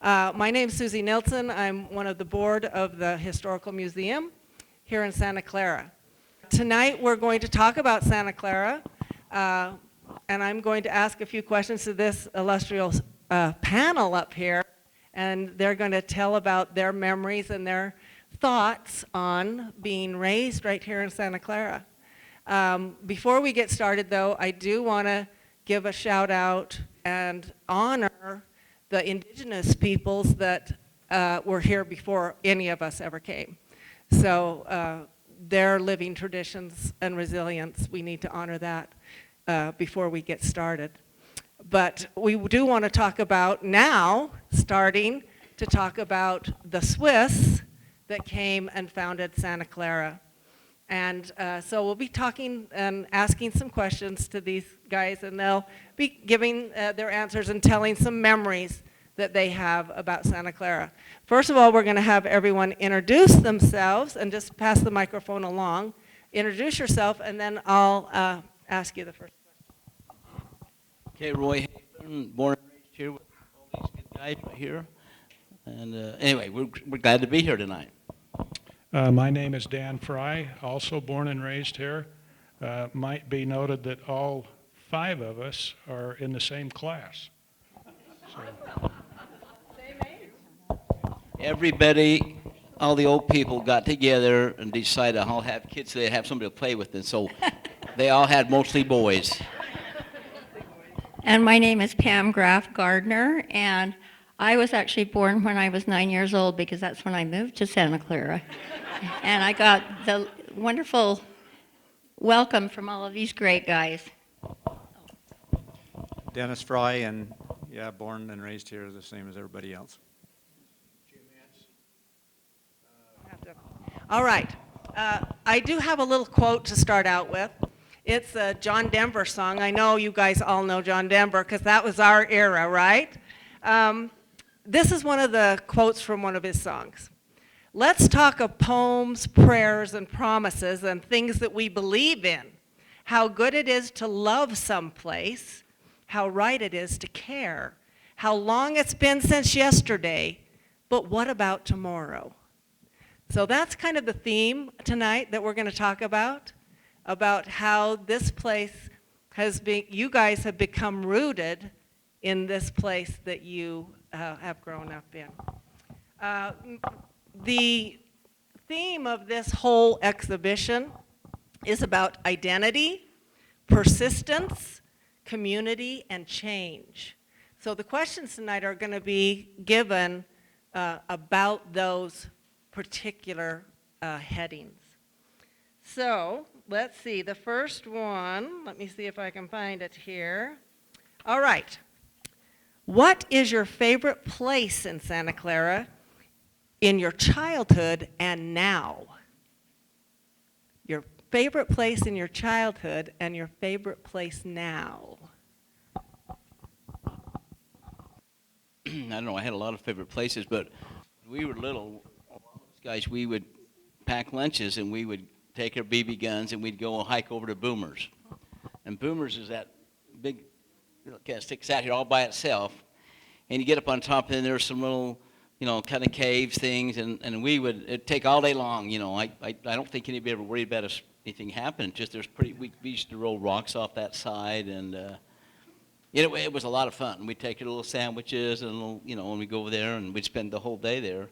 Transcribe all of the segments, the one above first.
My name is Susie Nilsson. I'm one of the board of the Historical Museum here in Santa Clara. Tonight we're going to talk about Santa Clara, and I'm going to ask a few questions to this illustrious panel up here, and they're going to tell about their memories and their thoughts on being raised right here in Santa Clara. Before we get started, though, I do want to give a shout out and honor the indigenous peoples that were here before any of us ever came. So their living traditions and resilience, we need to honor that before we get started. But we do want to talk about now, starting to talk about the Swiss that came and founded Santa Clara. And so we'll be talking and asking some questions to these guys, and they'll be giving their answers and telling some memories that they have about Santa Clara. First of all, we're going to have everyone introduce themselves and just pass the microphone along. Introduce yourself, and then I'll ask you the first question. Okay, Roy Hafen, born and raised here with all these good guys right here. And anyway, we're glad to be here tonight. My name is Dan Frei, also born and raised here. Might be noted that all 5 of us are in the same class. So. Same age. Everybody, all the old people got together and decided I'll have kids so they'd have somebody to play with. And so they all had mostly boys. And my name is Pam Graf Gardner, and I was actually born when I was 9 years old because that's when I moved to Santa Clara. And I got the wonderful welcome from all of these great guys. Dennis Frei, and yeah, born and raised here the same as everybody else. Jim Ence. All right. I do have a little quote to start out with. It's a John Denver song. I know you guys all know John Denver because that was our era, right? This is one of the quotes from one of his songs. Let's talk of poems, prayers, and promises and things that we believe in. How good it is to love someplace. How right it is to care. How long it's been since yesterday. But what about tomorrow? So that's kind of the theme tonight that we're going to talk about how this place has been, you guys have become rooted in this place that you have grown up in. The theme of this whole exhibition is about identity, persistence, community, and change. So the questions tonight are going to be given about those particular headings. So let's see, the first one, let me see if I can find it here. All right. What is your favorite place in Santa Clara in your childhood and now? Your favorite place in your childhood and your favorite place now. I don't know, I had a lot of favorite places, but when we were little, guys, we would pack lunches and we would take our BB guns and we'd go hike over to Boomers. And Boomers is that big, kind of sticks out here all by itself. And you get up on top and there's some little, kind of caves things, and it'd take all day long, I don't think anybody ever worried about anything happening. Just we used to roll rocks off that side, and it was a lot of fun. We'd take our little sandwiches and when we go over there, and we'd spend the whole day there.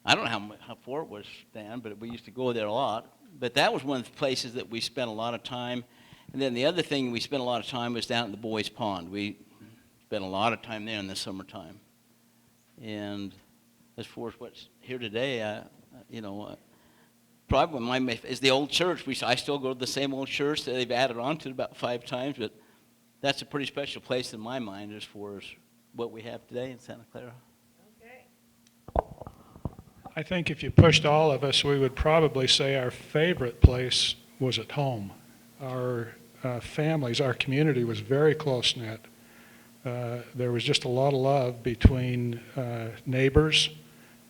I don't know how far it was, Dan, but we used to go there a lot. But that was one of the places that we spent a lot of time. And then the other thing we spent a lot of time was down at the Boys Pond. We spent a lot of time there in the summertime. And as far as what's here today, probably my is the old church. I still go to the same old church that they've added on to it about 5 times, but that's a pretty special place in my mind as far as what we have today in Santa Clara. I think if you pushed all of us, we would probably say our favorite place was at home. Our families, our community was very close-knit. There was just a lot of love between neighbors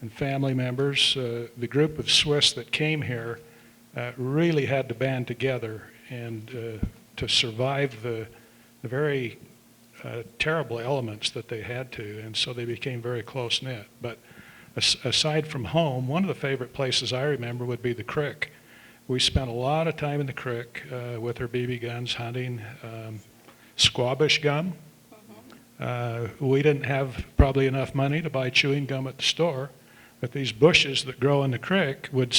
and family members. The group of Swiss that came here really had to band together and to survive the very terrible elements that they had to, and so they became very close-knit. But aside from home, one of the favorite places I remember would be the creek. We spent a lot of time in the creek with our BB guns hunting squabish gum. We didn't have probably enough money to buy chewing gum at the store, but these bushes that grow in the creek would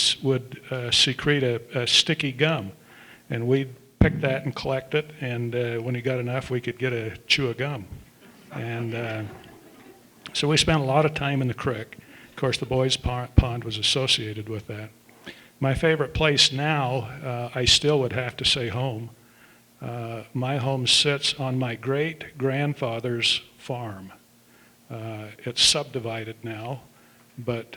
secrete a sticky gum, and we'd pick that and collect it, and when we got enough, we could get a chew of gum. And so we spent a lot of time in the creek. Of course, the boys' pond was associated with that. My favorite place now, I still would have to say home. My home sits on my great-grandfather's farm. It's subdivided now, but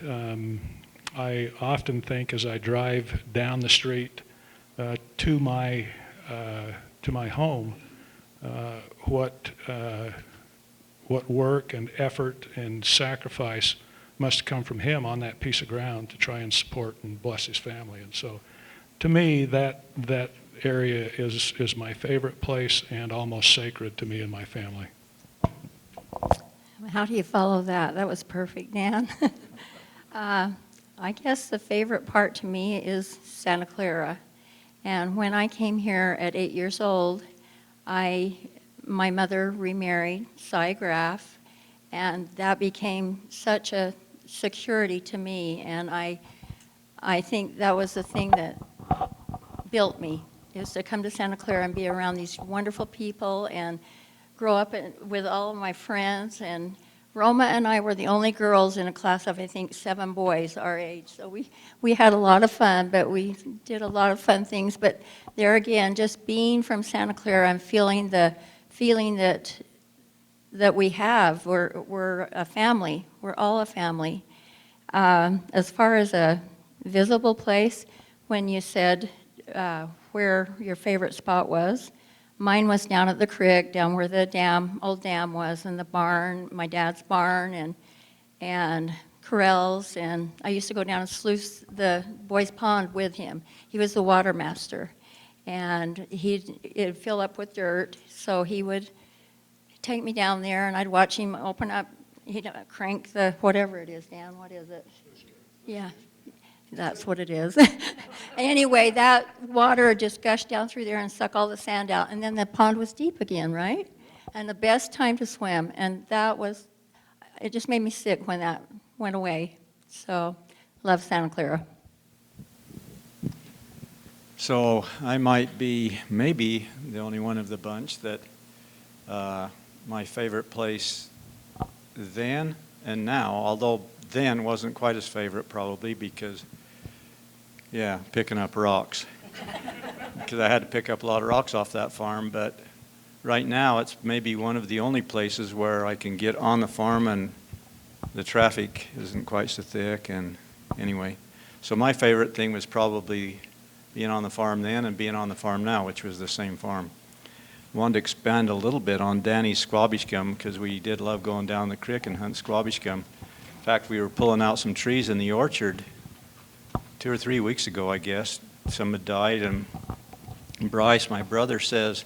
I often think as I drive down the street to my home, what work and effort and sacrifice must come from him on that piece of ground to try and support and bless his family. And so, to me, that area is my favorite place and almost sacred to me and my family. How do you follow that? That was perfect, Dan. I guess the favorite part to me is Santa Clara. And when I came here at 8 years old, my mother remarried Pam Graf, and that became such a security to me. And I think that was the thing that built me, is to come to Santa Clara and be around these wonderful people and grow up with all of my friends. And Roma and I were the only girls in a class of, I think, 7 boys our age. So we had a lot of fun, but we did a lot of fun things. But there again, just being from Santa Clara and feeling the feeling that we have, we're a family. We're all a family. As far as a visible place, when you said where your favorite spot was, mine was down at the creek, down where the old dam was, and the barn, my dad's barn, and corrals, and I used to go down and sluice the boys' pond with him. He was the water master, and it'd fill up with dirt, so he would take me down there, and I'd watch him open up, he'd crank the, whatever it is, Dan, what is it? Yeah, that's what it is. Anyway, that water would just gush down through there and suck all the sand out, and then the pond was deep again, right? And the best time to swim, and it just made me sick when that went away. So, love Santa Clara. So I might be maybe the only one of the bunch that my favorite place then and now, although then wasn't quite as favorite probably because, yeah, picking up rocks. Because I had to pick up a lot of rocks off that farm, but right now it's maybe one of the only places where I can get on the farm and the traffic isn't quite so thick, and anyway. So my favorite thing was probably being on the farm then and being on the farm now, which was the same farm. Wanted to expand a little bit on Danny's squabish gum because we did love going down the creek and hunt squabish gum. In fact, we were pulling out some trees in the orchard 2 or 3 weeks ago, I guess. Some had died, and Bryce, my brother, says,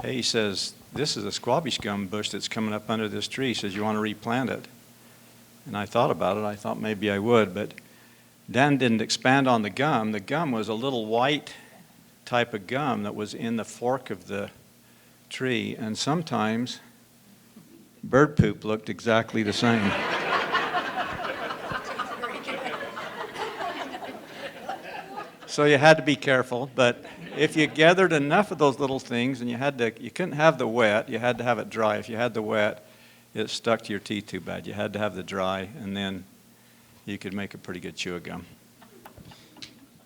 hey, he says, this is a squabish gum bush that's coming up under this tree. He says, you want to replant it? And I thought about it. I thought maybe I would, but Dan didn't expand on the gum. The gum was a little white type of gum that was in the fork of the tree, and sometimes bird poop looked exactly the same. So you had to be careful, but if you gathered enough of those little things, and you couldn't have the wet, you had to have it dry. If you had the wet, it stuck to your teeth too bad. You had to have the dry, and then you could make a pretty good chew of gum.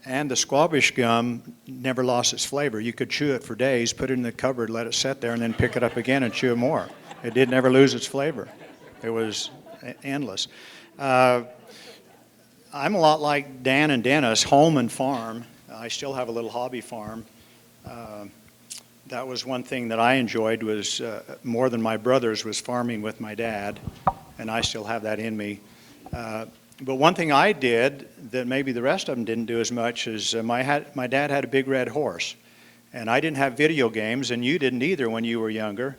And the squabish gum never lost its flavor. You could chew it for days, put it in the cupboard, let it sit there, and then pick it up again and chew more. It did never lose its flavor. It was endless. I'm a lot like Dan and Dennis, home and farm. I still have a little hobby farm. That was one thing that I enjoyed was more than my brothers was farming with my dad, and I still have that in me. But one thing I did that maybe the rest of them didn't do as much is my dad had a big red horse, and I didn't have video games, and you didn't either when you were younger.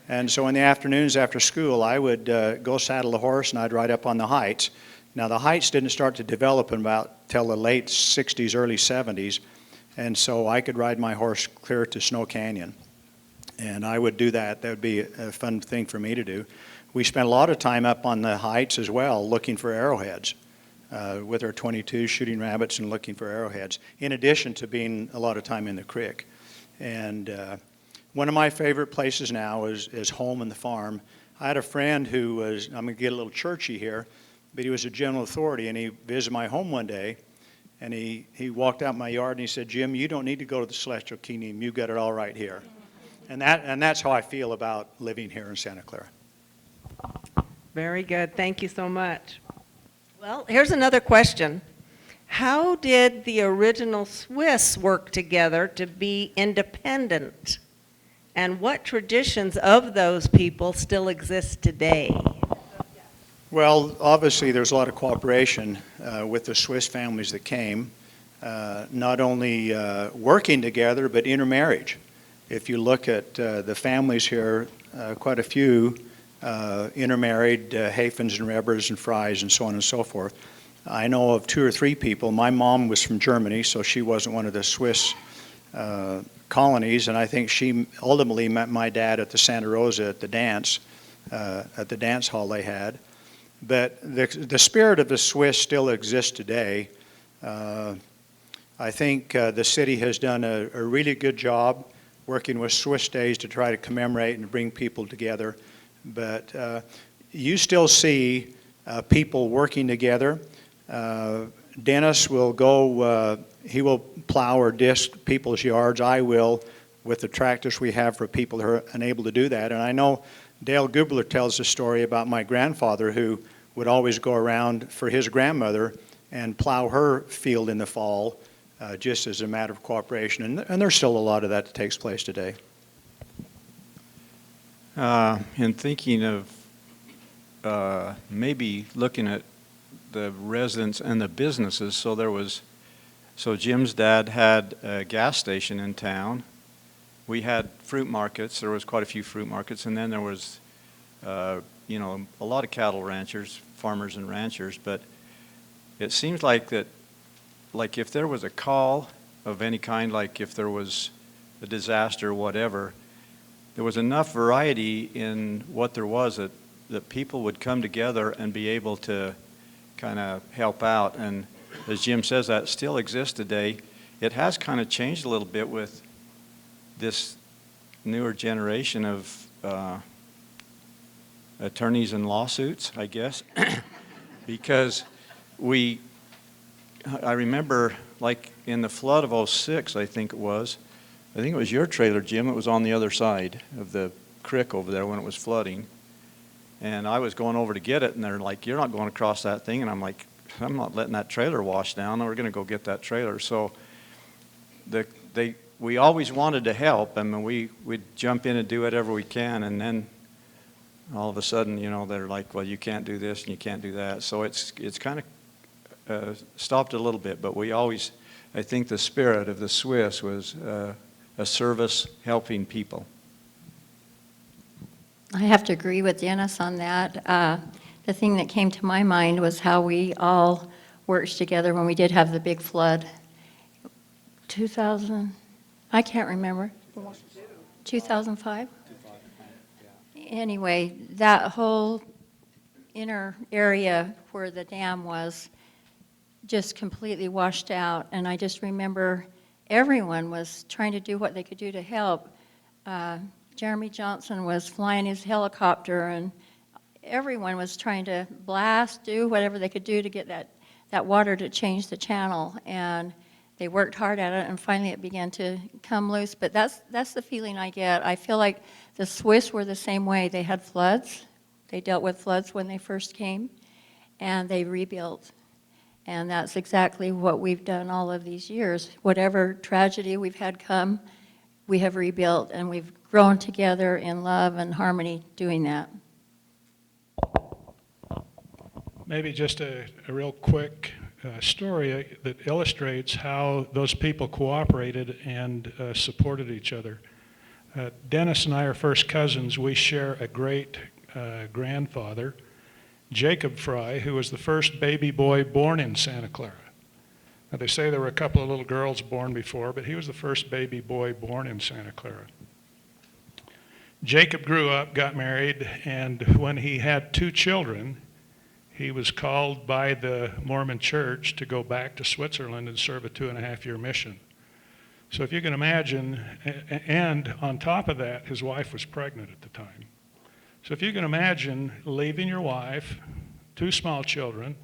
And so in the afternoons after school, I would go saddle a horse and I'd ride up on the heights. Now the heights didn't start to develop till the late 60s, early 70s, and so I could ride my horse clear to Snow Canyon. And I would do that. That would be a fun thing for me to do. We spent a lot of time up on the heights as well, looking for arrowheads with our .22, shooting rabbits and looking for arrowheads, in addition to being a lot of time in the creek. And one of my favorite places now is home and the farm. I had a friend who was, I'm going to get a little churchy here, but he was a general authority, and he visited my home one day, and he walked out my yard and he said, "Jim, you don't need to go to the Celestial Kingdom. You got it all right here." And that's how I feel about living here in Santa Clara. Very good. Thank you so much. Well, here's another question. How did the original Swiss work together to be independent? And what traditions of those people still exist today? Well, obviously there's a lot of cooperation with the Swiss families that came, not only working together, but intermarriage. If you look at the families here, quite a few intermarried, Hafens and Rebers and Freis and so on and so forth. I know of 2 or 3 people. My mom was from Germany, so she wasn't one of the Swiss colonies, and I think she ultimately met my dad at the Santa Rosa at the dance hall they had. But the spirit of the Swiss still exists today. I think the city has done a really good job working with Swiss Days to try to commemorate and bring people together. But you still see people working together. Dennis will go, he will plow or disc people's yards. I will with the tractors we have for people who are unable to do that. And I know Dale Gubler tells a story about my grandfather who would always go around for his grandmother and plow her field in the fall just as a matter of cooperation. And there's still a lot of that takes place today. In thinking of maybe looking at the residents and the businesses, so Jim's dad had a gas station in town. We had fruit markets. There was quite a few fruit markets, and then there was, a lot of cattle ranchers, farmers and ranchers. But it seems like that, like if there was a call of any kind, like if there was a disaster or whatever, there was enough variety in what there was that people would come together and be able to kind of help out. And as Jim says, that still exists today. It has kind of changed a little bit with this newer generation of attorneys and lawsuits, I guess, because I remember like in the flood of '06, I think it was your trailer, Jim. It was on the other side of the creek over there when it was flooding. And I was going over to get it, and they're like, "You're not going across that thing." And I'm like, "I'm not letting that trailer wash down. We're going to go get that trailer." So we always wanted to help. I mean, we'd jump in and do whatever we can, and then all of a sudden, they're like, "Well, you can't do this and you can't do that." So it's kind of stopped a little bit. But I think the spirit of the Swiss was a service helping people. I have to agree with Dennis on that. The thing that came to my mind was how we all worked together when we did have the big flood. 2000, I can't remember. 2005? Anyway, that whole inner area where the dam was just completely washed out, and I just remember everyone was trying to do what they could do to help. Jeremy Johnson was flying his helicopter, and everyone was trying to do whatever they could do to get that water to change the channel. And they worked hard at it, and finally it began to come loose. But that's the feeling I get. I feel like the Swiss were the same way. They had floods. They dealt with floods when they first came, and they rebuilt. And that's exactly what we've done all of these years. Whatever tragedy we've had come, we have rebuilt, and we've grown together in love and harmony doing that. Maybe just a real quick story that illustrates how those people cooperated and supported each other. Dennis and I are first cousins. We share a great grandfather, Jacob Frei, who was the first baby boy born in Santa Clara. Now, they say there were a couple of little girls born before, but he was the first baby boy born in Santa Clara. Jacob grew up, got married, and when he had 2 children, he was called by the Mormon Church to go back to Switzerland and serve a 2.5-year mission. So if you can imagine, and on top of that, his wife was pregnant at the time. So if you can imagine leaving your wife, 2 small children,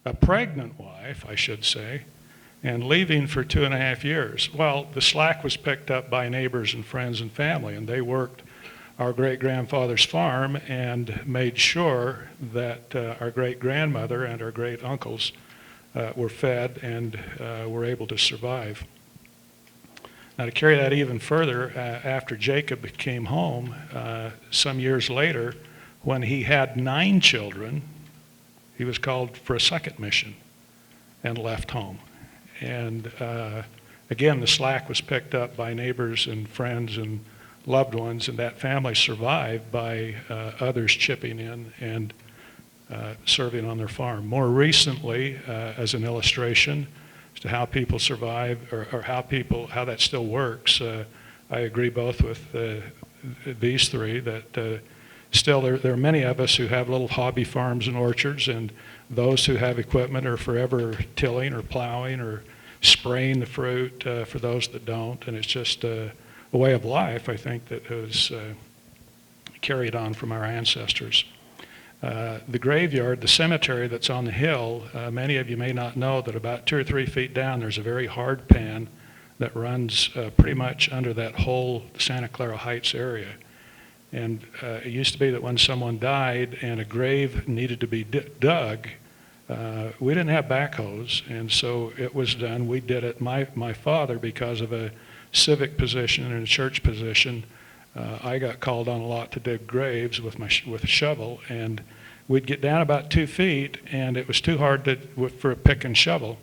a pregnant wife, I should say, and leaving for 2.5 years. Well, the slack was picked up by neighbors and friends and family, and they worked our great-grandfather's farm and made sure that our great-grandmother and our great-uncles were fed and were able to survive. Now, to carry that even further, after Jacob came home, some years later, when he had 9 children, he was called for a second mission and left home. And again, the slack was picked up by neighbors and friends and loved ones, and that family survived by others chipping in and serving on their farm. More recently, as an illustration as to how people survive or how that still works, I agree both with these 3 that still there are many of us who have little hobby farms and orchards, and those who have equipment are forever tilling or plowing or spraying the fruit for those that don't, and it's just a way of life, I think, that was carried on from our ancestors. The graveyard, the cemetery that's on the hill, many of you may not know that about 2 or 3 feet down there's a very hard pan that runs pretty much under that whole Santa Clara Heights area. And it used to be that when someone died and a grave needed to be dug, we didn't have backhoes, and so it was done. We did it. My father, because of a civic position and a church position, I got called on a lot to dig graves with a shovel, and we'd get down about 2 feet, and it was too hard for a pick and shovel.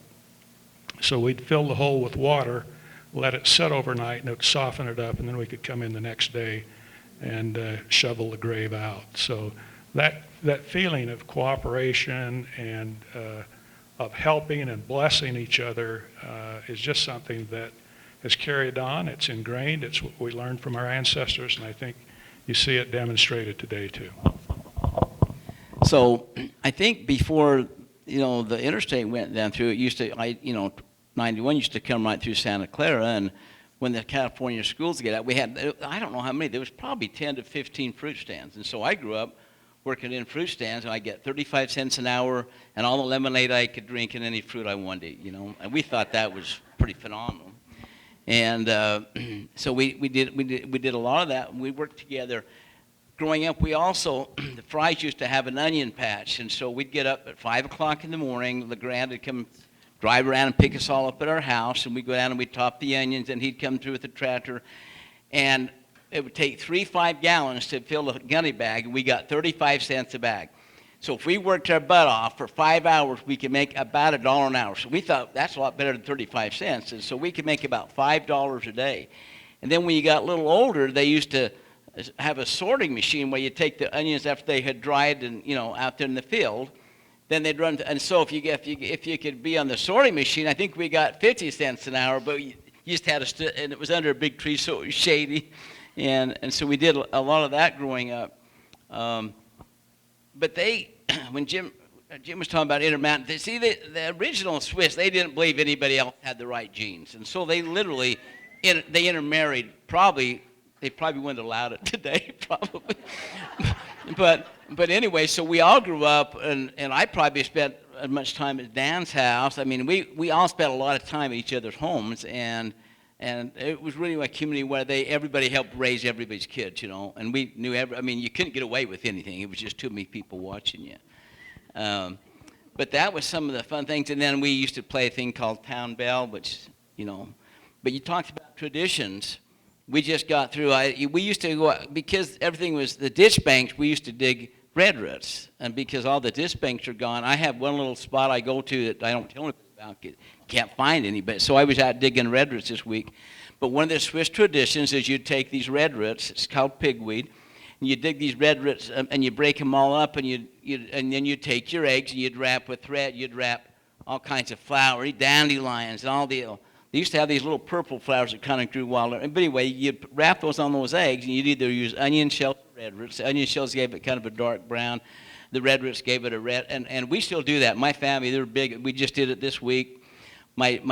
So we'd fill the hole with water, let it sit overnight, and it would soften it up, and then we could come in the next day and shovel the grave out. So that feeling of cooperation and of helping and blessing each other is just something that has carried on. It's ingrained. It's what we learned from our ancestors, and I think you see it demonstrated today too. So I think before, the interstate went down through, it used to, 91 used to come right through Santa Clara, and when the California schools get out, we had, I don't know how many, there was probably 10 to 15 fruit stands. And so I grew up working in fruit stands, and I get 35 cents an hour and all the lemonade I could drink and any fruit I wanted to eat, and we thought that was pretty phenomenal. And so we did a lot of that, and we worked together. Growing up, we also, the Freis used to have an onion patch, and so we'd get up at 5 o'clock in the morning. LeGrand would come drive around and pick us all up at our house, and we'd go down and we'd top the onions, and he'd come through with the tractor, and it would take 3 5-gallons to fill a gunny bag, and we got 35 cents a bag. So if we worked our butt off for 5 hours, we could make about $1 an hour. So we thought that's a lot better than 35 cents, and so we could make about $5 a day. And then when you got a little older, they used to have a sorting machine where you take the onions after they had dried and out there in the field. Then they'd run, and so if you could be on the sorting machine, I think we got 50 cents an hour, but you just had and it was under a big tree, so it was shady, and so we did a lot of that growing up. But when Jim was talking about Intermountain, the original Swiss, they didn't believe anybody else had the right genes, and so they literally they intermarried. They probably wouldn't have allowed it today, probably. But anyway, so we all grew up, and I probably spent as much time at Dan's house. I mean, we all spent a lot of time at each other's homes, and it was really a community where everybody helped raise everybody's kids, and we knew you couldn't get away with anything. It was just too many people watching you. But that was some of the fun things, and then we used to play a thing called Town Bell, which, but you talked about traditions. We just got through, we used to go, because everything was the ditch banks, we used to dig red roots. And because all the ditch banks are gone, I have one little spot I go to that I don't tell anybody about, can't find anybody. So I was out digging red roots this week. But one of the Swiss traditions is you'd take these red roots, it's called pigweed, and you dig these red roots and you break them all up, and and then you'd take your eggs and you'd wrap with thread, you'd wrap all kinds of flower, dandelions, and all the. They used to have these little purple flowers that kind of grew wild. But anyway, you'd wrap those on those eggs, and you'd either use onion shells or red roots. The onion shells gave it kind of a dark brown. The red roots gave it a red, and we still do that. My family, they're big. We just did it this week. My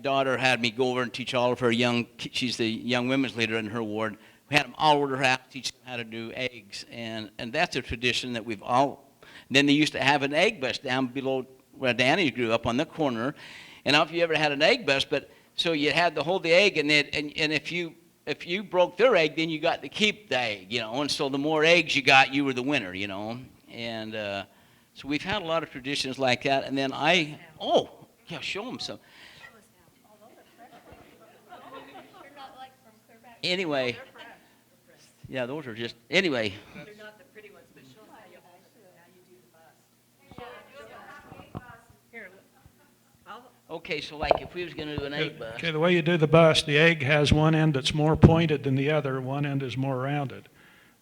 daughter had me go over and teach all of her she's the young women's leader in her ward. We had them all over her house, teach them how to do eggs, and that's a tradition that we've all. Then they used to have an egg bus down below where Danny grew up on the corner. And I don't know if you ever had an egg bus, but so you had to hold the egg, and if you broke their egg, then you got to keep the egg, And so the more eggs you got, you were the winner, And so we've had a lot of traditions like that. And then show them some. Anyway, yeah, those are just anyway. Okay, so like if we was going to do an egg bus. Okay, the way you do the bus, the egg has one end that's more pointed than the other, one end is more rounded.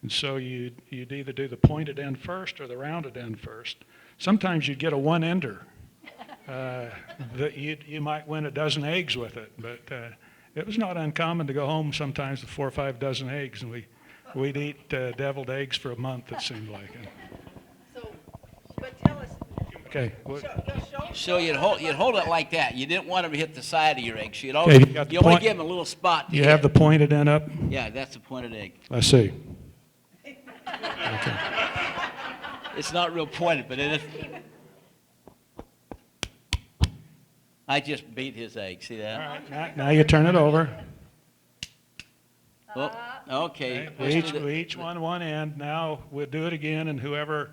And so you'd either do the pointed end first or the rounded end first. Sometimes you'd get a one-ender. You might win a dozen eggs with it, but it was not uncommon to go home sometimes with 4 or 5 dozen eggs, and we'd eat deviled eggs for a month, it seemed like. So, but tell us. Okay. So you'd hold it like that. You didn't want them to hit the side of your egg. So you Okay, only give them a little spot. You have the pointed end up? Yeah, that's the pointed egg. Let's see. Okay. It's not real pointed, but it is. I just beat his egg. See that? All right, now you turn it over. Oh, okay. We each won one end. Now we'll do it again, and whoever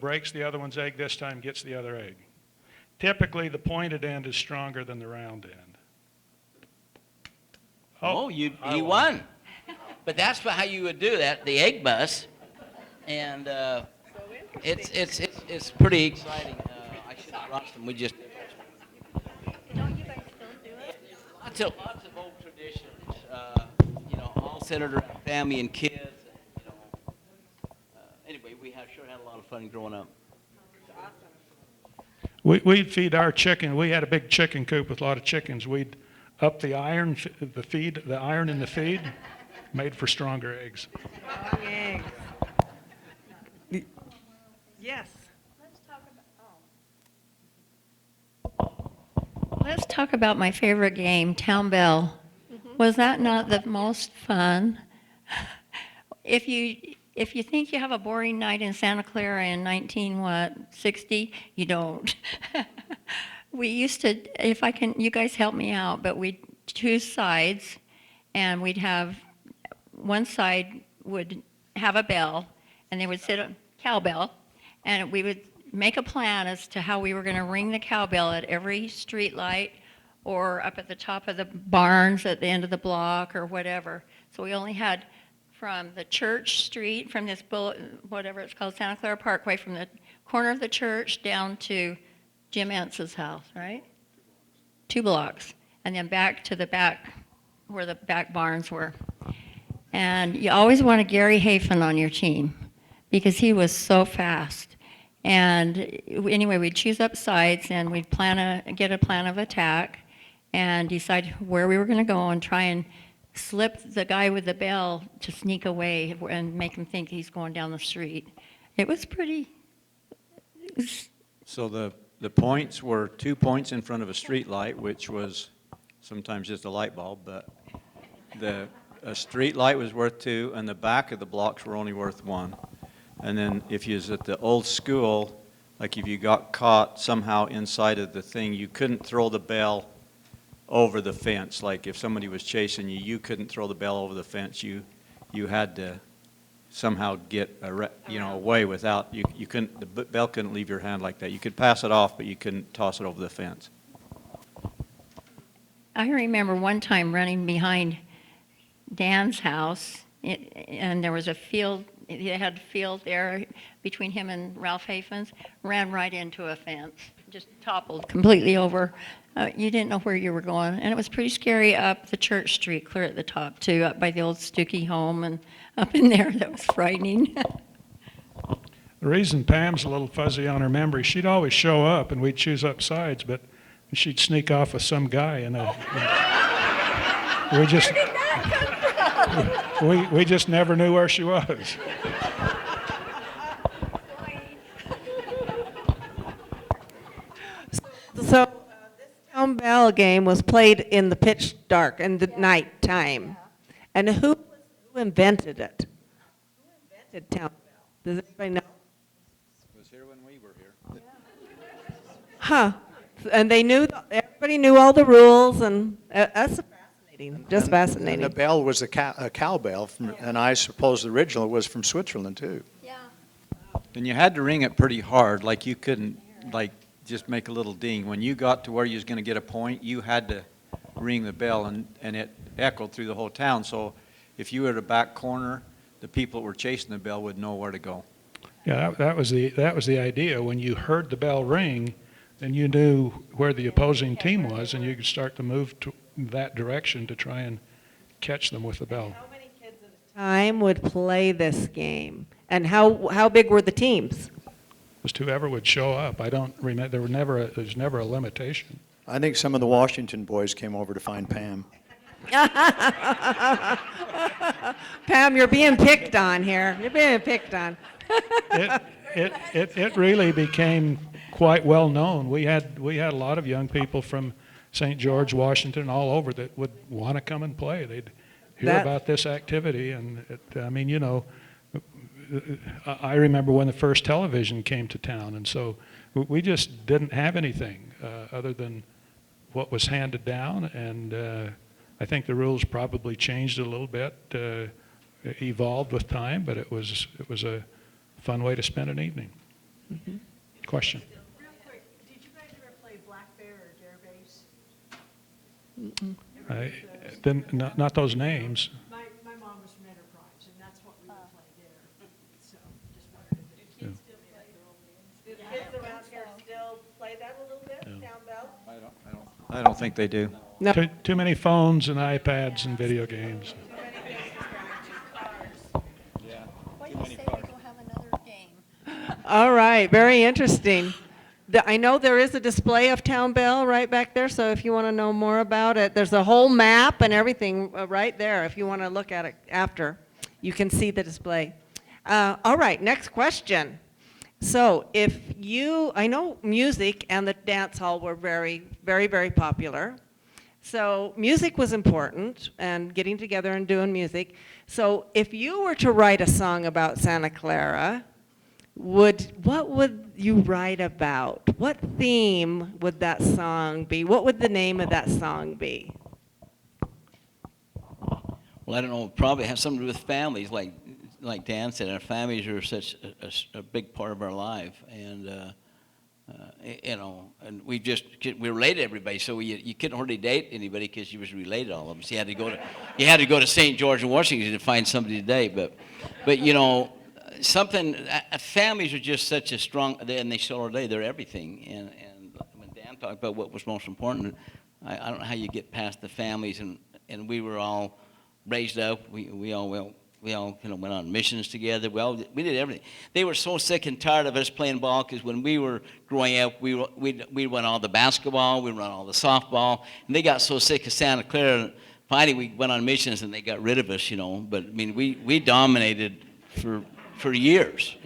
breaks the other one's egg this time gets the other egg. Typically, the pointed end is stronger than the round end. He won. But that's how you would do that, the egg bus. And it's pretty exciting. I should have brought some. We just. Don't you guys still do it? Lots of old traditions, all centered around family and kids. Anyway, we sure had a lot of fun growing up. We'd feed our chicken. We had a big chicken coop with a lot of chickens. We'd up the iron, the iron in the feed, made for stronger eggs. Strong eggs. Yes. Let's talk about my favorite game, Town Bell. Was that not the most fun? If you think you have a boring night in Santa Clara in 1960, you don't. We used to, you guys help me out, but we'd choose sides, and we'd have, one side would have a bell, and they would sit a cowbell, and we would make a plan as to how we were going to ring the cowbell at every street light or up at the top of the barns at the end of the block or whatever. So we only had from the church street, from this whatever it's called, Santa Clara Parkway, from the corner of the church down to Jim Ence's house, right? 2 blocks. And then back to the back, where the back barns were. And you always wanted Gary Hafen on your team because he was so fast. And anyway, we'd choose up sides and we'd get a plan of attack and decide where we were going to go and try and slip the guy with the bell to sneak away and make him think he's going down the street. It was pretty. So the points were 2 points in front of a street light, which was sometimes just a light bulb, but a street light was worth 2, and the back of the blocks were only worth 1. And then if you was at the old school, like if you got caught somehow inside of the thing, you couldn't throw the bell over the fence. Like if somebody was chasing you, you couldn't throw the bell over the fence. You had to somehow get away without, you couldn't, the bell couldn't leave your hand like that. You could pass it off, but you couldn't toss it over the fence. I remember one time running behind Dan's house, and there was a field he had a field there between him and Ralph Hafen's, ran right into a fence, just toppled completely over. You didn't know where you were going, and it was pretty scary up the Church Street, clear at the top too, up by the old Stuckey home, and up in there. That was frightening. The reason Pam's a little fuzzy on her memory, she'd always show up and we'd choose up sides, but she'd sneak off with some guy and we just never knew where she was. So this town bell game was played in the pitch dark and the night time. And who invented it? Who invented town bell? Does anybody know? Was here when we were here. Huh. And they knew, everybody knew all the rules, and that's fascinating, just fascinating. And the bell was a cowbell, and I suppose the original was from Switzerland, too. Yeah. And you had to ring it pretty hard, like you couldn't, like, just make a little ding. When you got to where you was going to get a point, you had to ring the bell, and it echoed through the whole town. So if you were at a back corner, the people that were chasing the bell would know where to go. Yeah, that was the idea. When you heard the bell ring, then you knew where the opposing team was, and you could start to move to that direction to try and catch them with the bell. How many kids at a time would play this game? And how big were the teams? Just whoever would show up. I don't remember. There's never a limitation. I think some of the Washington boys came over to find Pam. Pam, you're being picked on here. You're being picked on. It really became quite well known. We had a lot of young people from St. George, Washington, all over that would want to come and play. They'd hear about this activity, and I remember when the first television came to town, and so we just didn't have anything other than what was handed down, and I think the rules probably changed a little bit, evolved with time, but it was a fun way to spend an evening. Mm-hmm. Question. Real quick, did you guys ever play Black Bear or Dare Base? Not those names. My mom was from Enterprise, and that's what we would play there. So just wondered if the kids still play their old games. Do the kids around here still play that a little bit, town bell? I don't think they do. No. Too many phones and iPads and video games. Why do you say we go have another game? All right, very interesting. I know there is a display of town bell right back there, so if you want to know more about it, there's a whole map and everything right there. If you want to look at it after, you can see the display. All right, next question. So I know music and the dance hall were very, very, very popular. So music was important, and getting together and doing music. So if you were to write a song about Santa Clara, what would you write about? What theme would that song be? What would the name of that song be? Well, I don't know, probably have something to do with families, like Dan said. Our families are such a big part of our life, and and we relate to everybody. So you couldn't hardly date anybody because you was related to all of us. You had to go to St. George and Washington to find somebody today. But families are just such a strong, and they still are today. They're everything. And when Dan talked about what was most important, I don't know how you get past the families. And we were all raised up. We all went on missions together. We did everything. They were so sick and tired of us playing ball because when we were growing up, we went all the basketball, we run all the softball, and they got so sick of Santa Clara. Finally, we went on missions and they got rid of us, But I mean, we dominated for years,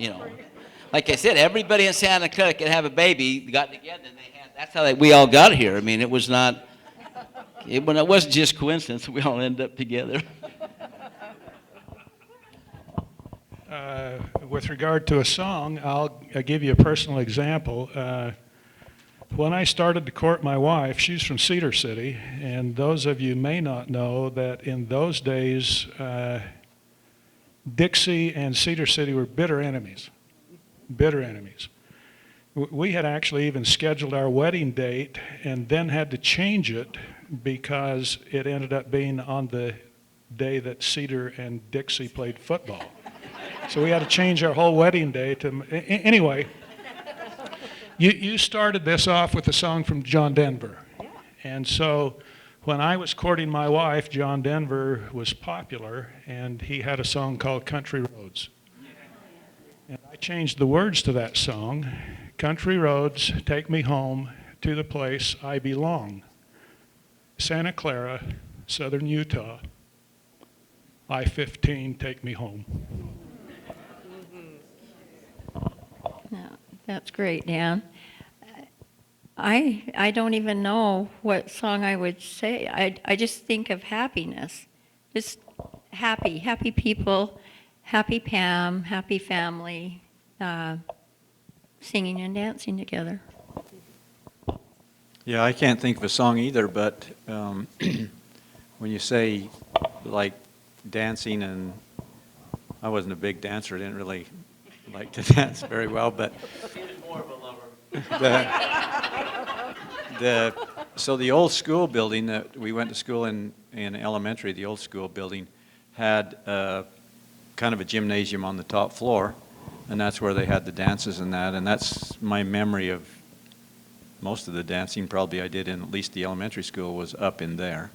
Like I said, everybody in Santa Clara could have a baby, got together, and that's how we all got here. I mean, it wasn't just coincidence. We all ended up together. With regard to a song, I'll give you a personal example. When I started to court my wife, she's from Cedar City, and those of you may not know that in those days, Dixie and Cedar City were bitter enemies. Bitter enemies. We had actually even scheduled our wedding date and then had to change it because it ended up being on the day that Cedar and Dixie played football. So we had to change our whole wedding day to, anyway. You started this off with a song from John Denver. And so when I was courting my wife, John Denver was popular, and he had a song called Country Roads. And I changed the words to that song. Country roads, take me home to the place I belong. Santa Clara, southern Utah, I-15, take me home. Yeah, that's great, Dan. I don't even know what song I would say. I just think of happiness. Just happy people, happy Pam, happy family, singing and dancing together. Yeah, I can't think of a song either, but when you say like dancing, and I wasn't a big dancer, I didn't really like to dance very well, but More of a lover. so the old school building that we went to school in elementary, the old school building had kind of a gymnasium on the top floor, and that's where they had the dances and that, and that's my memory of most of the dancing probably I did in at least the elementary school was up in there.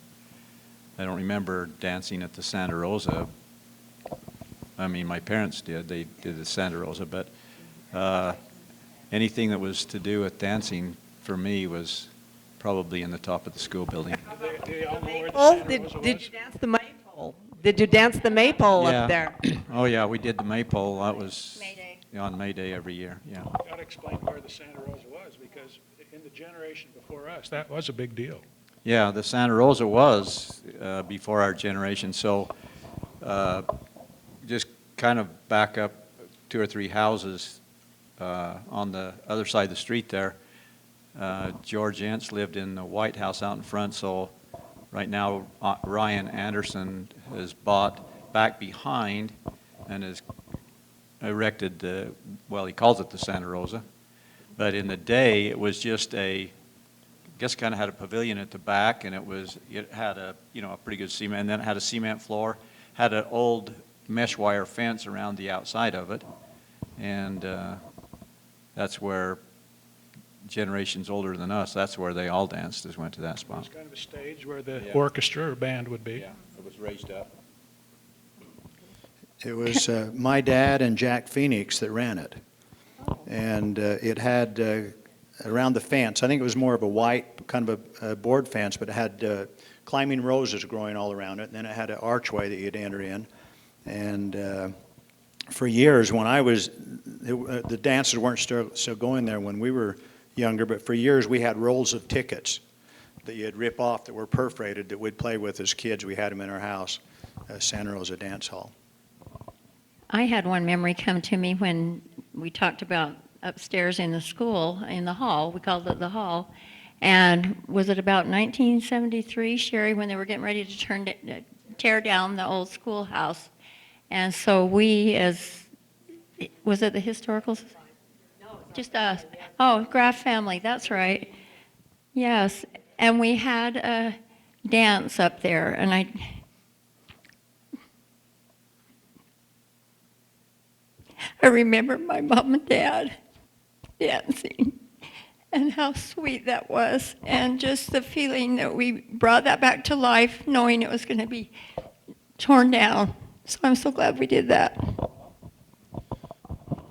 I don't remember dancing at the Santa Rosa. I mean, my parents did. They did the Santa Rosa, but anything that was to do with dancing for me was probably in the top of the school building. Do you all know where the Oh, Santa Rosa did was? you dance the maypole? Did you dance the maypole Yeah. up there? Oh, yeah, we did the maypole. That was May Day. on May Day every year, yeah. Got to explain where the Santa Rosa was, because in the generation before us, that was a big deal. Yeah, the Santa Rosa was before our generation, so just kind of back up 2 or 3 houses on the other side of the street there. George Ence lived in the White House out in front, so right now Ryan Anderson has bought back behind and has erected the, well, he calls it the Santa Rosa, but in the day it was just I guess kind of had a pavilion at the back, and it had a a pretty good cement, and then it had a cement floor, had an old mesh wire fence around the outside of it, and that's where generations older than us, that's where they all danced, is went to that It was spot. kind of a stage where the Yeah. orchestra or band would be. Yeah, it was raised up. It was my dad and Jack Phoenix that ran it. And it had around the fence, I think it was more of a white, kind of a board fence, but it had climbing roses growing all around it. And then it had an archway that you'd enter in. And for years, when I was, the dances weren't still going there when we were younger, but for years we had rolls of tickets that you'd rip off that were perforated that we'd play with as kids. We had them in our house, Santa Rosa Dance Hall. I had one memory come to me when we talked about upstairs in the school, in the hall. We called it the hall. And was it about 1973, Sherry, when they were getting ready to tear down the old schoolhouse? And so we, was it the historical? No. Just us. Oh, Graf family, that's right. Yes. And we had a dance up there, and I remember my mom and dad dancing and how sweet that was, and just the feeling that we brought that back to life, knowing it was going to be torn down. So I'm so glad we did that.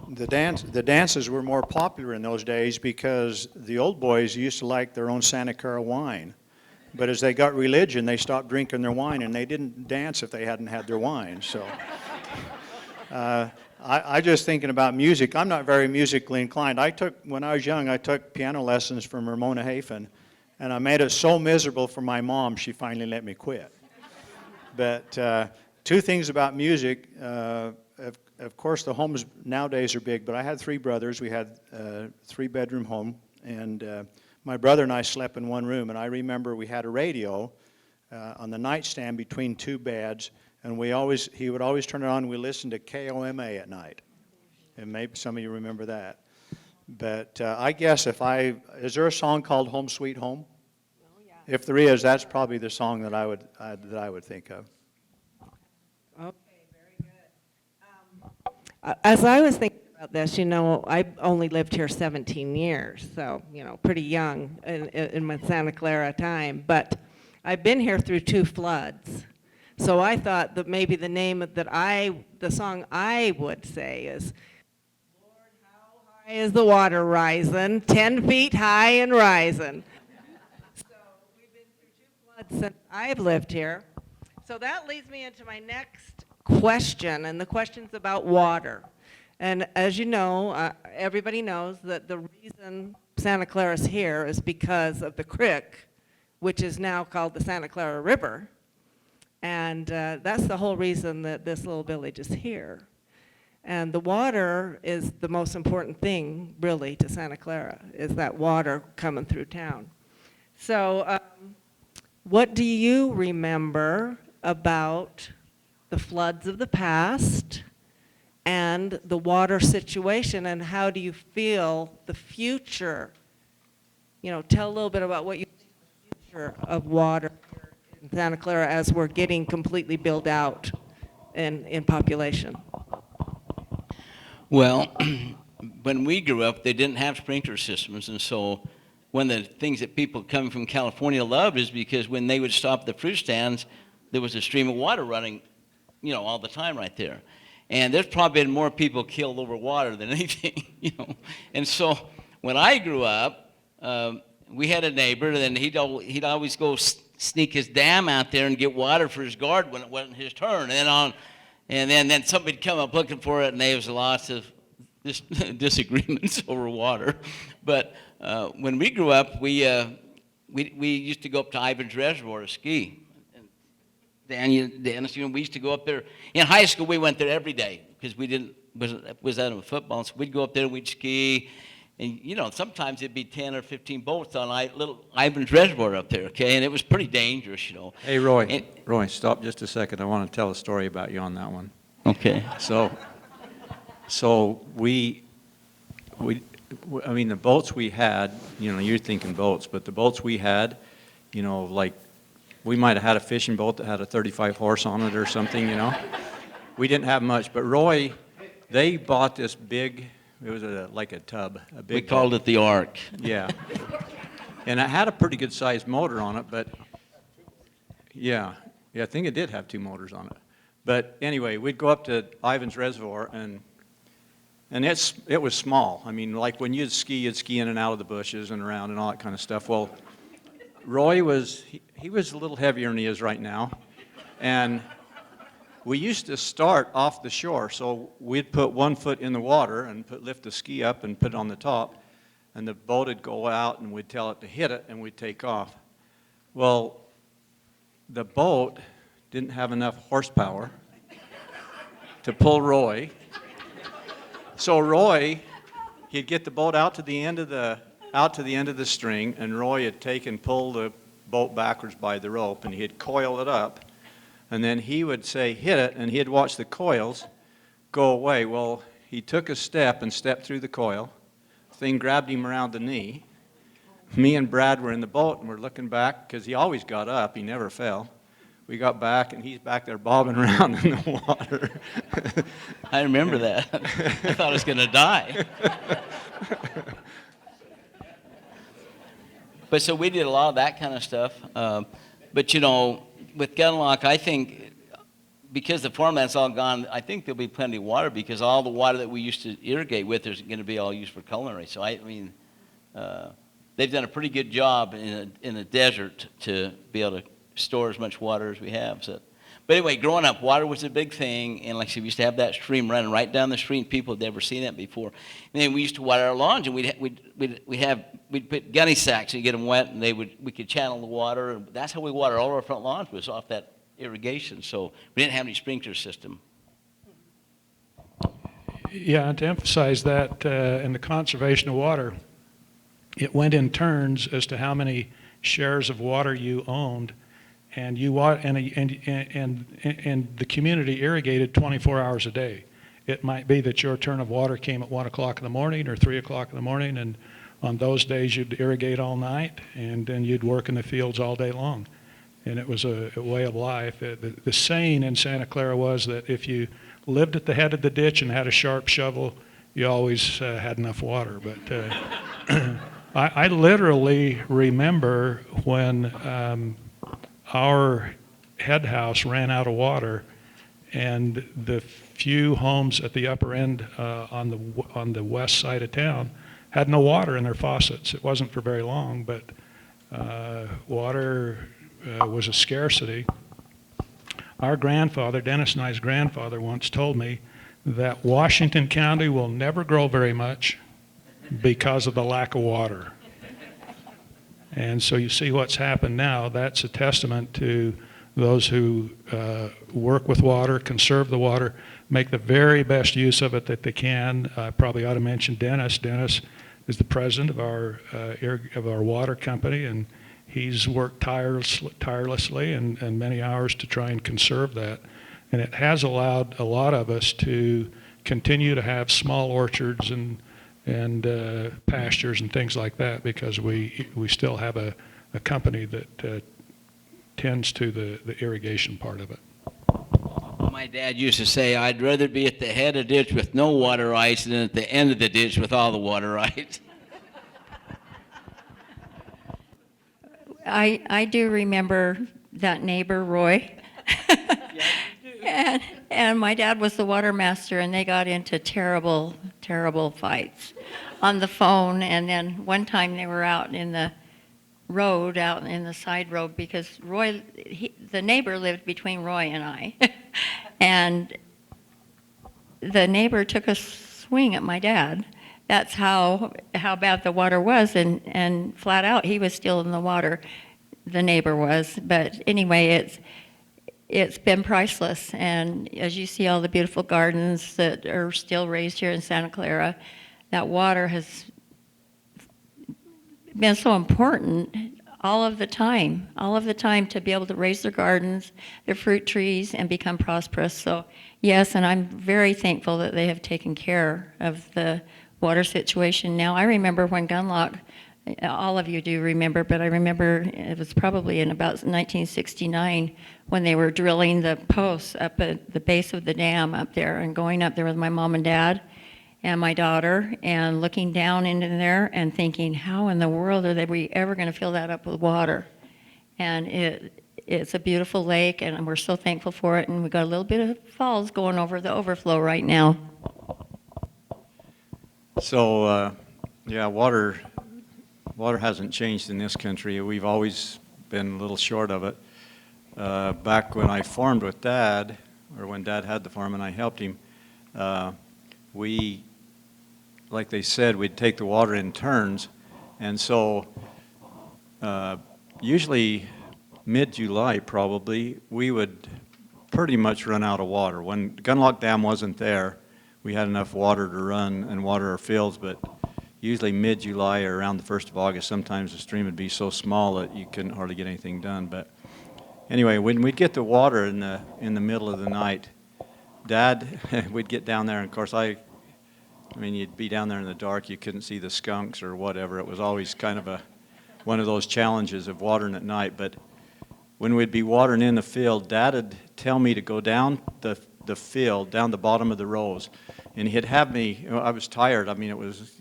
The dances were more popular in those days because the old boys used to like their own Santa Clara wine. But as they got religion, they stopped drinking their wine, and they didn't dance if they hadn't had their wine. So I just thinking about music. I'm not very musically inclined. When I was young, I took piano lessons from Ramona Hafen, and I made it so miserable for my mom, she finally let me quit. But two things about music. Of course, the homes nowadays are big, but I had 3 brothers. We had a 3-bedroom home, and my brother and I slept in one room, and I remember we had a radio on the nightstand between 2 beds, and he would always turn it on, and we listened to KOMA at night. And maybe some of you remember that. But I guess is there a song called Home Sweet Home? Oh, yeah. If there is, that's probably the song that I would think of. Okay, very good. As I was thinking about this, I only lived here 17 years, so, pretty young in my Santa Clara time, but I've been here through 2 floods. So I thought that maybe the song I would say is, Lord, how high is the water rising? 10 feet high and rising. So we've been through 2 floods since I've lived here. So that leads me into my next question, and the question's about water. And as you know, everybody knows that the reason Santa Clara's here is because of the creek, which is now called the Santa Clara River. And that's the whole reason that this little village is here. And the water is the most important thing, really, to Santa Clara, is that water coming through town. So what do you remember about the floods of the past and the water situation, and how do you feel the future? Tell a little bit about what you think the future of water in Santa Clara as we're getting completely built out in population. Well, when we grew up, they didn't have sprinkler systems, and so one of the things that people coming from California loved is because when they would stop at the fruit stands, there was a stream of water running, all the time right there. And there's probably been more people killed over water than anything, And so when I grew up, we had a neighbor, and he'd always go sneak his dam out there and get water for his garden when it wasn't his turn. And then somebody'd come up looking for it, and there was lots of disagreements over water. But when we grew up, we used to go up to Ivan's Reservoir to ski. Dennis, we used to go up there. In high school, we went there every day because we was out of football. So we'd go up there and we'd ski. And, sometimes it'd be 10 or 15 boats on little Ivan's Reservoir up there, okay? And it was pretty dangerous, Hey, Roy, stop just a second. I want to tell a story about you on that one. Okay. So the boats we had, you're thinking boats, but the boats we had, like we might have had a fishing boat that had a 35 horse on it or something, We didn't have much, but Roy, they bought this big, it was like a tub, a big. We called it the Ark. Yeah. And it had a pretty good sized motor on it, but yeah, I think it did have 2 motors on it. But anyway, we'd go up to Ivan's Reservoir, and it was small. I mean, like when you'd ski in and out of the bushes and around and all that kind of stuff. Well, Roy was he was a little heavier than he is right now, and we used to start off the shore. So we'd put 1 foot in the water and lift the ski up and put it on the top, and the boat would go out, and we'd tell it to hit it, and we'd take off. Well, the boat didn't have enough horsepower to pull Roy. So Roy, he'd get the boat out to the end of the string, and Roy would take and pull the boat backwards by the rope, and he'd coil it up, and then he would say, hit it, and he'd watch the coils go away. Well, he took a step and stepped through the coil. The thing grabbed him around the knee. Me and Brad were in the boat, and we're looking back, because he always got up, he never fell. We got back, and he's back there bobbing around in the water. I remember that. I thought I was going to die. But so we did a lot of that kind of stuff. But, with Gunlock, I think because the farmland's all gone, I think there'll be plenty of water because all the water that we used to irrigate with is going to be all used for culinary. So, they've done a pretty good job in the desert to be able to store as much water as we have. So, but anyway, growing up, water was a big thing, and like I said, we used to have that stream running right down the street. People had never seen that before. And then we used to water our lawns, and we'd put gunny sacks and get them wet, and we could channel the water. And that's how we water all our front lawns was off that irrigation. So we didn't have any sprinkler system. Yeah, and to emphasize that in the conservation of water, it went in turns as to how many shares of water you owned, and and the community irrigated 24 hours a day. It might be that your turn of water came at 1 o'clock in the morning or 3 o'clock in the morning, and on those days you'd irrigate all night, and then you'd work in the fields all day long. And it was a way of life. The saying in Santa Clara was that if you lived at the head of the ditch and had a sharp shovel, you always had enough water. But I literally remember when our head house ran out of water, and the few homes at the upper end on the west side of town had no water in their faucets. It wasn't for very long, but water was a scarcity. Our grandfather, Dennis and I's grandfather, once told me that Washington County will never grow very much because of the lack of water. And so you see what's happened now. That's a testament to those who work with water, conserve the water, make the very best use of it that they can. I probably ought to mention Dennis. Dennis is the president of our water company, and he's worked tirelessly and many hours to try and conserve that. And it has allowed a lot of us to continue to have small orchards and pastures and things like that, because we still have a company that tends to the irrigation part of it. My dad used to say, I'd rather be at the head of the ditch with no water rights than at the end of the ditch with all the water rights. I do remember that neighbor, Roy. And my dad was the water master, and they got into terrible, terrible fights on the phone. And then one time they were out in the road, out in the side road, because Roy, the neighbor lived between Roy and I. And the neighbor took a swing at my dad. That's how bad the water was, and flat out, he was still in the water, the neighbor was. But anyway, it's been priceless. And as you see all the beautiful gardens that are still raised here in Santa Clara, that water has been so important all of the time to be able to raise their gardens, their fruit trees, and become prosperous. So yes, and I'm very thankful that they have taken care of the water situation. Now, I remember when Gunlock, all of you do remember, but I remember it was probably in about 1969 when they were drilling the posts up at the base of the dam up there, and going up there with my mom and dad and my daughter, and looking down into there and thinking, how in the world are we ever going to fill that up with water? And it's a beautiful lake, and we're so thankful for it, and we've got a little bit of falls going over the overflow right now. So, yeah, water hasn't changed in this country. We've always been a little short of it. Back when I farmed with Dad, or when Dad had the farm and I helped him, we, like they said, we'd take the water in turns. And so usually mid-July probably, we would pretty much run out of water. When Gunlock Dam wasn't there, we had enough water to run and water our fields, but usually mid-July or around the 1st of August, sometimes the stream would be so small that you couldn't hardly get anything done. But anyway, when we'd get the water in the middle of the night, Dad, we'd get down there, and of course I mean, you'd be down there in the dark, you couldn't see the skunks or whatever. It was always kind of one of those challenges of watering at night. But when we'd be watering in the field, Dad would tell me to go down the field, down the bottom of the rows, and he'd have me, I was tired, I mean, it was,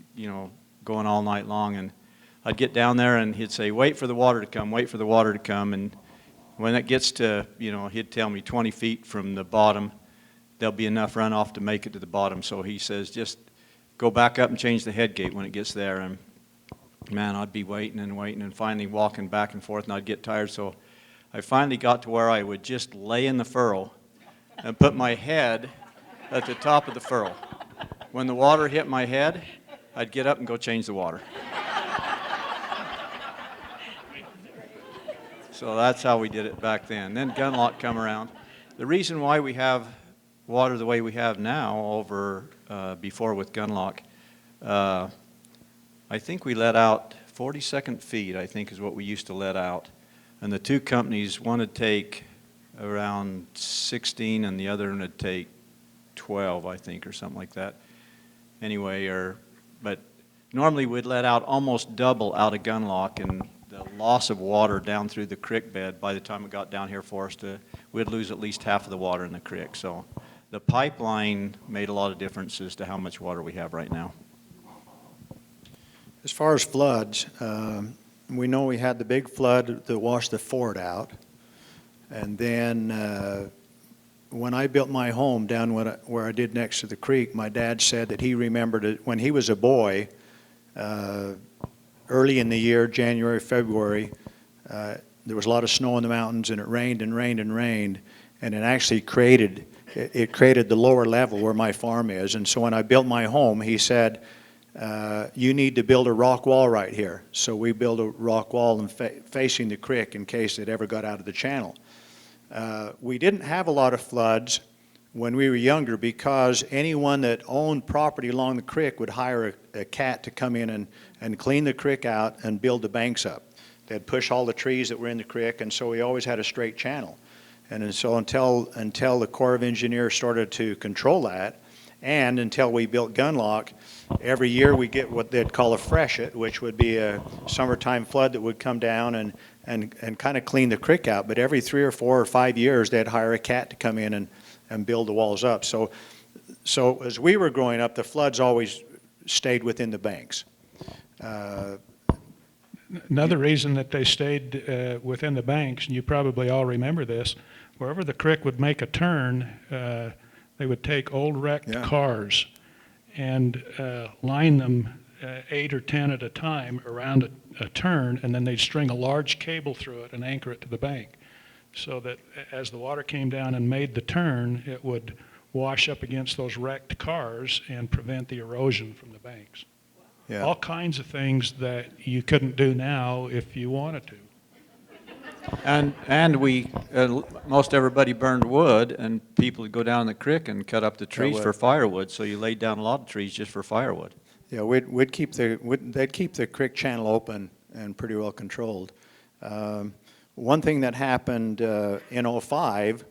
going all night long, and I'd get down there and he'd say, wait for the water to come, wait for the water to come, and when it gets to, he'd tell me 20 feet from the bottom, there'll be enough runoff to make it to the bottom. So he says, just go back up and change the head gate when it gets there. And man, I'd be waiting and finally walking back and forth, and I'd get tired. So I finally got to where I would just lay in the furrow and put my head at the top of the furrow. When the water hit my head, I'd get up and go change the water. So that's how we did it back then. Then Gunlock come around. The reason why we have water the way we have now over before with Gunlock, I think we let out 42nd feet, I think is what we used to let out. And the two companies, one would take around 16 and the other one would take 12, I think, or something like that. Anyway, but normally we'd let out almost double out of Gunlock, and the loss of water down through the creek bed, by the time it got down here for us, we'd lose at least half of the water in the creek. So the pipeline made a lot of differences to how much water we have right now. As far as floods, we know we had the big flood that washed the fort out. And then when I built my home down where I did next to the creek, my dad said that he remembered it when he was a boy, early in the year, January, February, there was a lot of snow in the mountains, and it rained and rained and rained, and it actually created the lower level where my farm is. And so when I built my home, he said, you need to build a rock wall right here. So we built a rock wall facing the creek in case it ever got out of the channel. We didn't have a lot of floods when we were younger because anyone that owned property along the creek would hire a cat to come in and clean the creek out and build the banks up. They'd push all the trees that were in the creek, and so we always had a straight channel. And so until the Corps of Engineers started to control that, and until we built Gunlock, every year we get what they'd call a freshet, which would be a summertime flood that would come down and kind of clean the creek out. But every 3 or 4 or 5 years, they'd hire a cat to come in and build the walls up. So as we were growing up, the floods always stayed within the banks. Another reason that they stayed within the banks, and you probably all remember this, wherever the creek would make a turn, they would take old wrecked cars and line them 8 or 10 at a time around a turn, and then they'd string a large cable through it and anchor it to the bank, so that as the water came down and made the turn, it would wash up against those wrecked cars and prevent the erosion from the banks. Yeah. All kinds of things that you couldn't do now if you wanted to. And we, most everybody burned wood, and people would go down the creek and cut up the trees for firewood, so you laid down a lot of trees just for firewood. Yeah, they'd keep the creek channel open and pretty well controlled. One thing that happened in '05,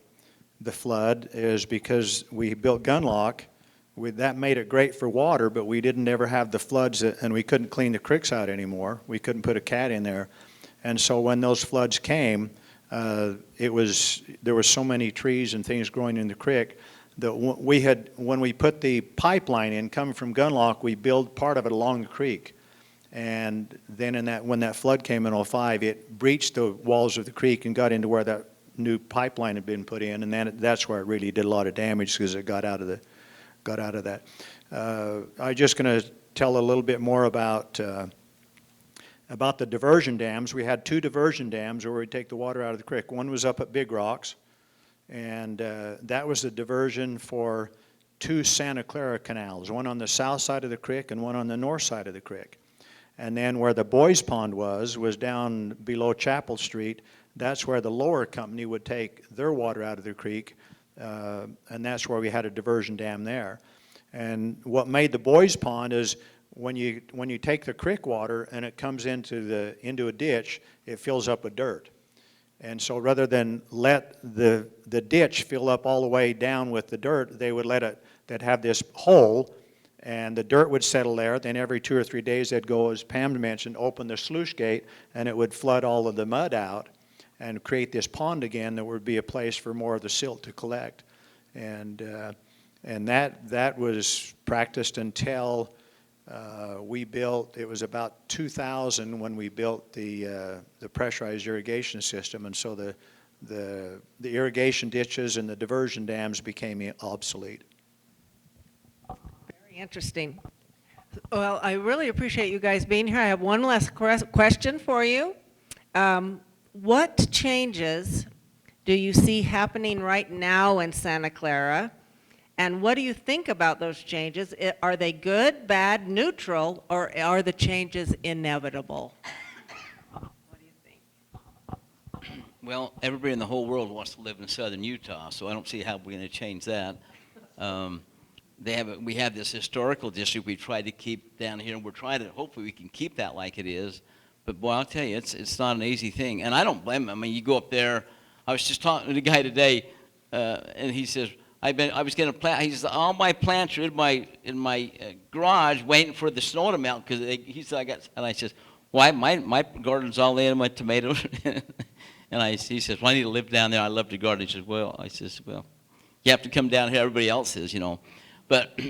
the flood, is because we built Gunlock, that made it great for water, but we didn't ever have the floods, and we couldn't clean the creeks out anymore. We couldn't put a cat in there. And so when those floods came, there were so many trees and things growing in the creek that when we put the pipeline in coming from Gunlock, we built part of it along the creek. And then when that flood came in '05, it breached the walls of the creek and got into where that new pipeline had been put in, and then that's where it really did a lot of damage because it got out of that. I'm just going to tell a little bit more about the diversion dams. We had 2 diversion dams where we'd take the water out of the creek. One was up at Big Rocks, and that was the diversion for 2 Santa Clara canals, one on the south side of the creek and one on the north side of the creek. And then where the Boys Pond was down below Chapel Street. That's where the lower company would take their water out of the creek, and that's where we had a diversion dam there. And what made the Boys Pond is when you take the creek water and it comes into a ditch, it fills up with dirt. And so rather than let the ditch fill up all the way down with the dirt, they would they'd have this hole, and the dirt would settle there. Then every 2 or 3 days they'd go, as Pam mentioned, open the sluice gate, and it would flood all of the mud out and create this pond again that would be a place for more of the silt to collect. And that was practiced until we built, it was about 2000 when we built the pressurized irrigation system, and so the irrigation ditches and the diversion dams became obsolete. Very interesting. Well, I really appreciate you guys being here. I have one last question for you. What changes do you see happening right now in Santa Clara? And what do you think about those changes? Are they good, bad, neutral, or are the changes inevitable? What do you think? Well, everybody in the whole world wants to live in southern Utah, so I don't see how we're going to change that. We have this historical district we try to keep down here, and we're trying to, hopefully we can keep that like it is. But boy, I'll tell you, it's not an easy thing. And I don't blame them. I mean, you go up there. I was just talking to a guy today, and he says, I was going to plant. He says, all my plants are in my garage waiting for the snow to melt because he said and I says, why my garden's all in, my tomatoes. And he says, well, I need to live down there. I love the garden. He says, well, you have to come down here, everybody else is, But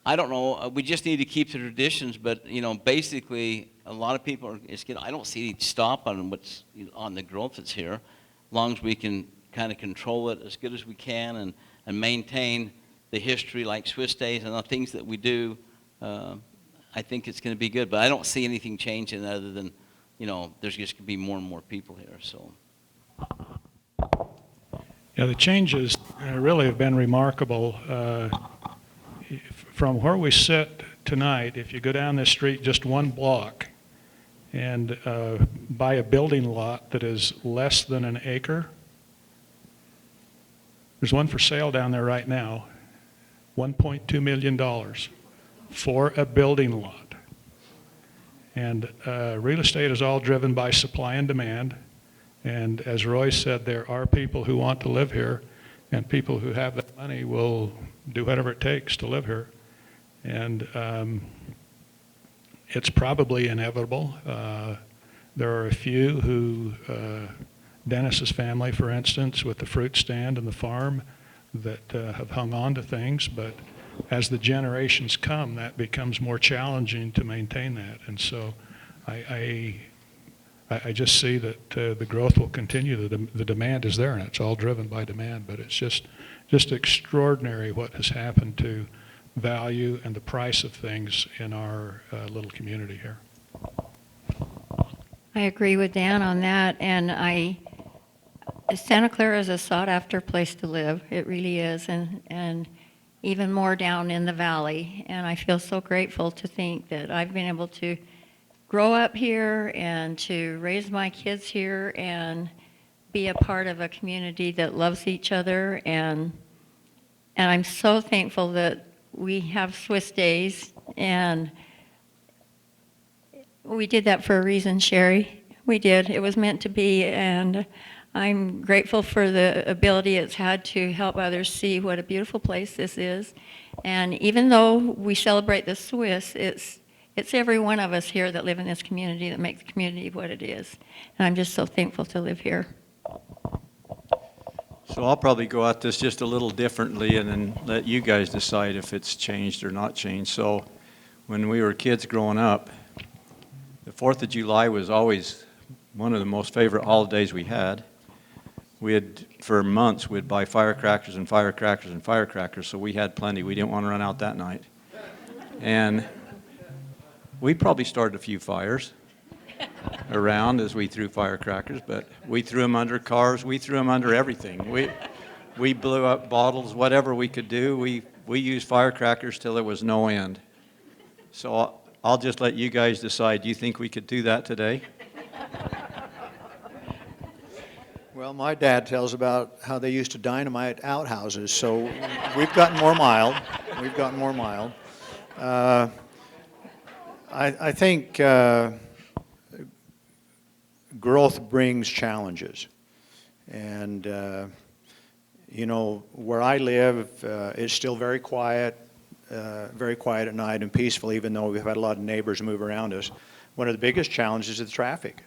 I don't know, we just need to keep the traditions, but, basically, a lot of people I don't see any stop on what's, on the growth that's here, as long as we can kind of control it as good as we can and maintain the history like Swiss days and the things that we do. I think it's going to be good, but I don't see anything changing other than, there's just going to be more and more people here, so. Yeah, the changes really have been remarkable. From where we sit tonight, if you go down this street just one block and buy a building lot that is less than an acre, there's one for sale down there right now, $1.2 million for a building lot. And real estate is all driven by supply and demand. And as Roy said, there are people who want to live here, and people who have that money will do whatever it takes to live here. And it's probably inevitable. There are a few who, Dennis's family, for instance, with the fruit stand and the farm, that have hung on to things, but as the generations come, that becomes more challenging to maintain that. And so I just see that the growth will continue. The demand is there, and it's all driven by demand, but it's just extraordinary what has happened to value and the price of things in our little community here. I agree with Dan on that, and Santa Clara is a sought-after place to live. It really is, and even more down in the valley. And I feel so grateful to think that I've been able to grow up here and to raise my kids here and be a part of a community that loves each other. And I'm so thankful that we have Swiss days, and we did that for a reason, Sherry. We did. It was meant to be, and I'm grateful for the ability it's had to help others see what a beautiful place this is. And even though we celebrate the Swiss, it's every one of us here that live in this community that makes the community what it is. And I'm just so thankful to live here. So I'll probably go at this just a little differently and then let you guys decide if it's changed or not changed. So when we were kids growing up, the 4th of July was always one of the most favorite holidays we had. For months, we'd buy firecrackers and firecrackers and firecrackers, so we had plenty. We didn't want to run out that night. And we probably started a few fires around as we threw firecrackers, but we threw them under cars. We threw them under everything. We blew up bottles, whatever we could do. We used firecrackers till there was no end. So I'll just let you guys decide. Do you think we could do that today? Well, my dad tells about how they used to dynamite outhouses, so we've gotten more mild. We've gotten more mild. I think growth brings challenges. And, where I live, it's still very quiet at night and peaceful, even though we've had a lot of neighbors move around us. One of the biggest challenges is the traffic.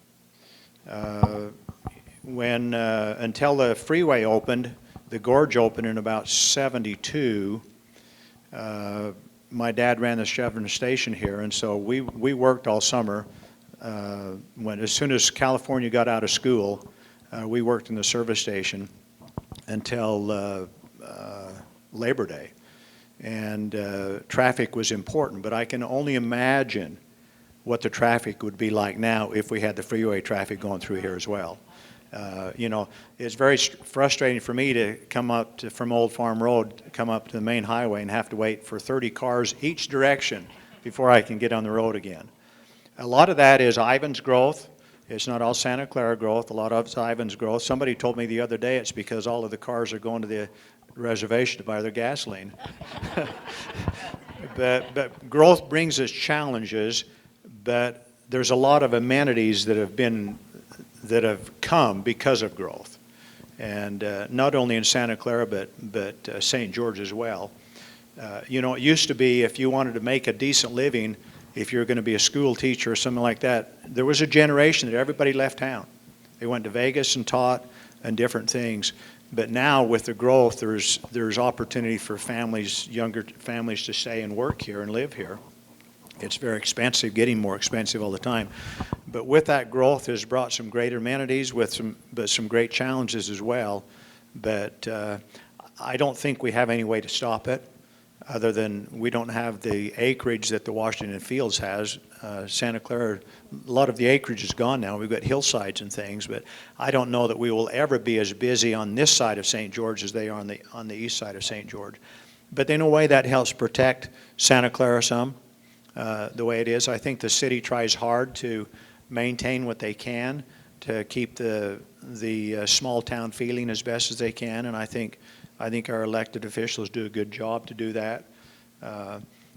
Until the freeway opened, the gorge opened in about '72, my dad ran the Chevron station here, and so we worked all summer. As soon as California got out of school, we worked in the service station until Labor Day. And traffic was important, but I can only imagine what the traffic would be like now if we had the freeway traffic going through here as well. It's very frustrating for me to come up from Old Farm Road, come up to the main highway and have to wait for 30 cars each direction before I can get on the road again. A lot of that is Ivan's growth. It's not all Santa Clara growth. A lot of it's Ivan's growth. Somebody told me the other day it's because all of the cars are going to the reservation to buy their gasoline. But growth brings us challenges, but there's a lot of amenities that have come because of growth, and not only in Santa Clara but St. George as well. It used to be if you wanted to make a decent living, if you're going to be a school teacher or something like that, there was a generation that everybody left town. They went to Vegas and taught and different things. But now with the growth, there's opportunity for families, younger families, to stay and work here and live here. It's very expensive, getting more expensive all the time. But with that growth has brought some great amenities but some great challenges as well. But I don't think we have any way to stop it, other than we don't have the acreage that the Washington Fields has. Santa Clara, a lot of the acreage is gone now. We've got hillsides and things, but I don't know that we will ever be as busy on this side of St. George as they are on the east side of St. George. But in a way, that helps protect Santa Clara some, the way it is. I think the city tries hard to maintain what they can to keep the small town feeling as best as they can, and I think our elected officials do a good job to do that.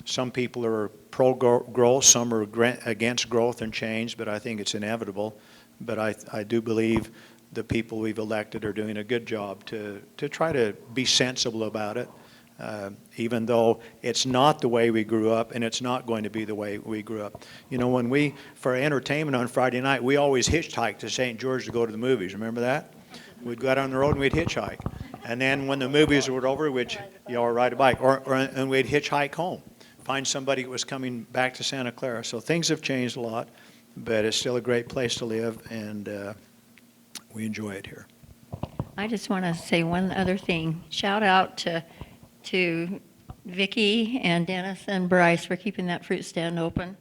Some people are pro-growth, some are against growth and change, but I think it's inevitable. But I do believe the people we've elected are doing a good job to try to be sensible about it, even though it's not the way we grew up, and it's not going to be the way we grew up. You know, when for entertainment on Friday night, we always hitchhiked to St. George to go to the movies. Remember that? We'd go out on the road and we'd hitchhike. And then when the movies were over, we'd ride a bike, and we'd hitchhike home, find somebody who was coming back to Santa Clara. So things have changed a lot, but it's still a great place to live, and we enjoy it here. I just want to say one other thing. Shout out to Vicki and Dennis and Bryce for keeping that fruit stand open.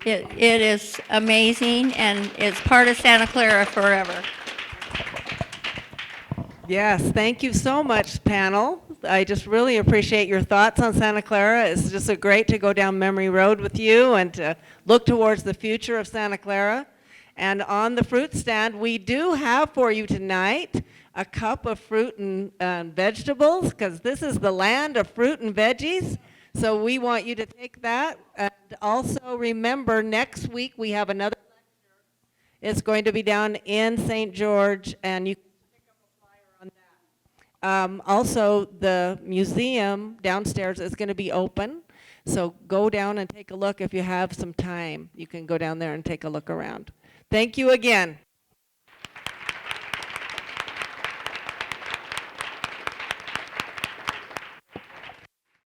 It is amazing, and it's part of Santa Clara forever. Yes, thank you so much, panel. I just really appreciate your thoughts on Santa Clara. It's just so great to go down memory road with you and to look towards the future of Santa Clara. And on the fruit stand, we do have for you tonight a cup of fruit and vegetables, because this is the land of fruit and veggies. So we want you to take that. And also remember, next week we have another lecture. It's going to be down in St. George, and you also, the museum downstairs is going to be open, so go down and take a look if you have some time. You can go down there and take a look around. Thank you again.